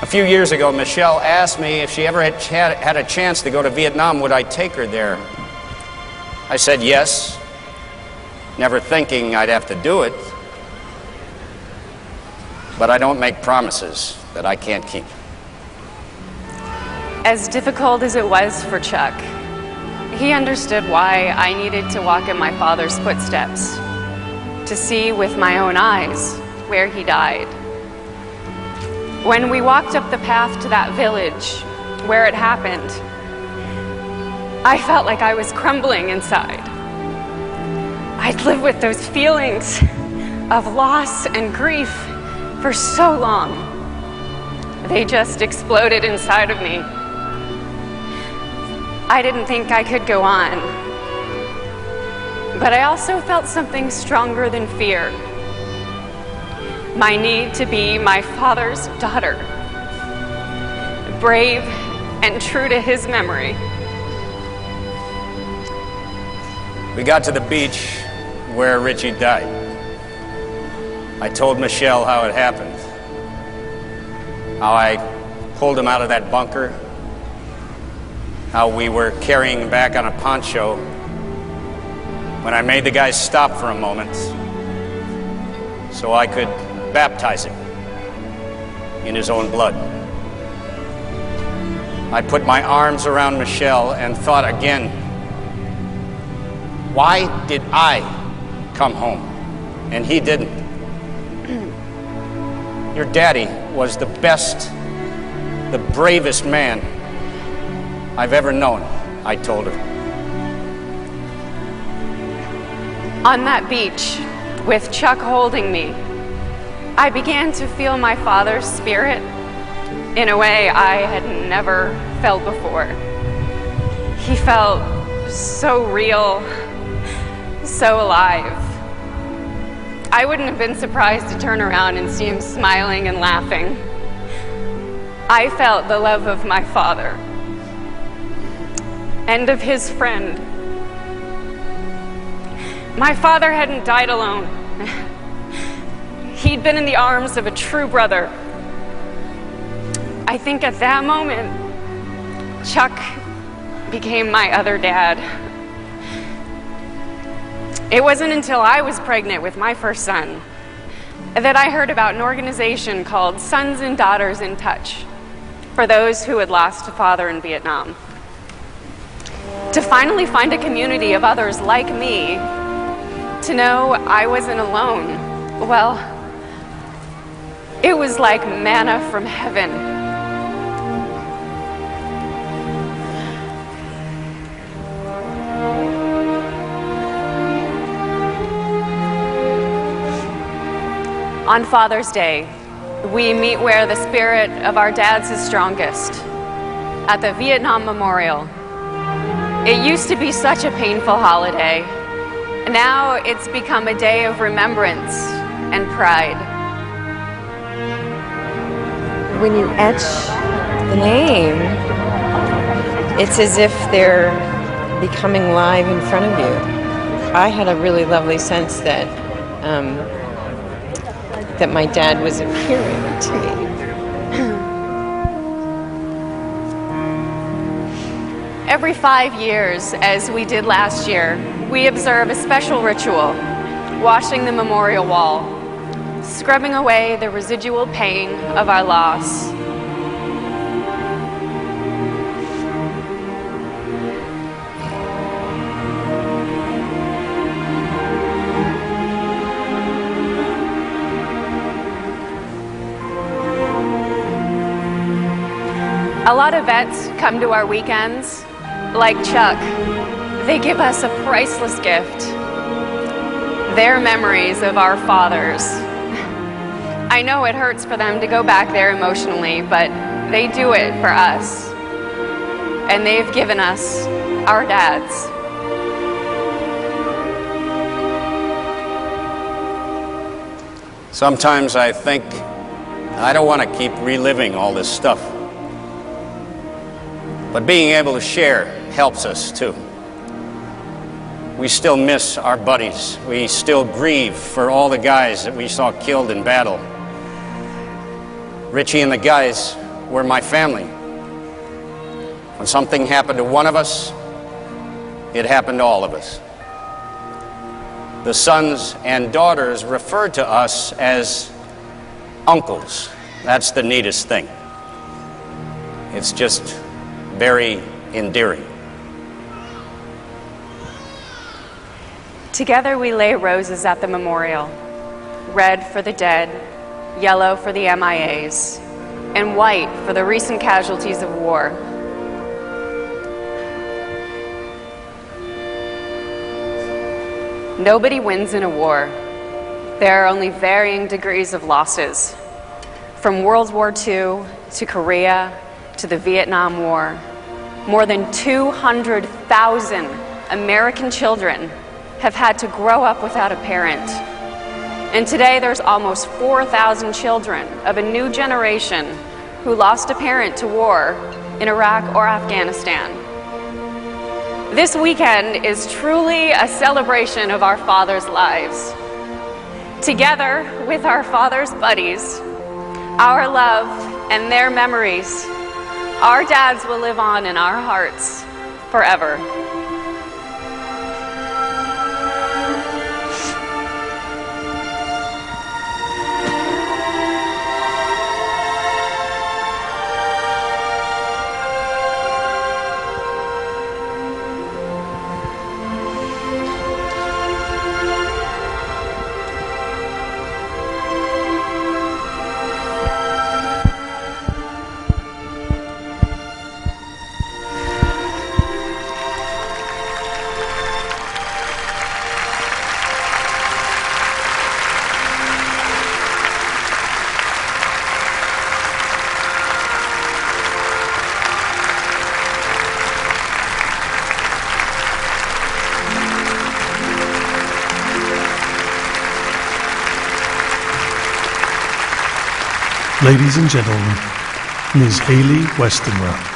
A few years ago, Michelle asked me if she ever had a chance to go to Vietnam, would I take her there? I said yes, never thinking I'd have to do it. But I don't make promises that I can't keep. As difficult as it was for Chuck, he understood why I needed to walk in my father's footsteps, to see with my own eyes where he died. When we walked up the path to that village where it happened, I felt like I was crumbling inside. I'd lived with those feelings of loss and grief for so long. They just exploded inside of me. I didn't think I could go on. But I also felt something stronger than fear. My need to be my father's daughter, brave and true to his memory. We got to the beach where Richie died. I told Michelle how it happened, how I pulled him out of that bunker, how we were carrying him back on a poncho when I made the guys stop for a moment so I could baptize him in his own blood. I put my arms around Michelle and thought again, why did I come home and he didn't? Your daddy was the best, the bravest man I've ever known, I told her. On that beach, with Chuck holding me, I began to feel my father's spirit in a way I had never felt before. He felt so real, so alive. I wouldn't have been surprised to turn around and see him smiling and laughing. I felt the love of my father and of his friend. My father hadn't died alone. He'd been in the arms of a true brother. I think at that moment, Chuck became my other dad. It wasn't until I was pregnant with my first son that I heard about an organization called Sons and Daughters in Touch for those who had lost a father in Vietnam. To finally find a community of others like me, to know I wasn't alone, well, it was like manna from heaven. On Father's Day, we meet where the spirit of our dads is strongest, at the Vietnam Memorial. It used to be such a painful holiday. Now it's become a day of remembrance and pride. When you etch the name, it's as if they're becoming live in front of you. I had a really lovely sense that that my dad was appearing to me. Every 5 years, as we did last year, we observe a special ritual, washing the memorial wall, scrubbing away the residual pain of our loss. A lot of vets come to our weekends. Like Chuck, they give us a priceless gift. Their memories of our fathers. I know it hurts for them to go back there emotionally, but they do it for us. And they've given us our dads. Sometimes I think I don't want to keep reliving all this stuff. But being able to share helps us too. We still miss our buddies. We still grieve for all the guys that we saw killed in battle. Richie and the guys were my family. When something happened to one of us, it happened to all of us. The sons and daughters referred to us as uncles. That's the neatest thing. It's just very endearing. Together we lay roses at the memorial, red for the dead, yellow for the MIAs, and white for the recent casualties of war. Nobody wins in a war. There are only varying degrees of losses. From World War II to Korea to the Vietnam War, more than 200,000 American children have had to grow up without a parent. And today there's almost 4,000 children of a new generation who lost a parent to war in Iraq or Afghanistan. This weekend is truly a celebration of our fathers' lives. Together with our fathers' buddies, our love and their memories, our dads will live on in our hearts forever. Ladies and gentlemen, Ms. Haley Westenra.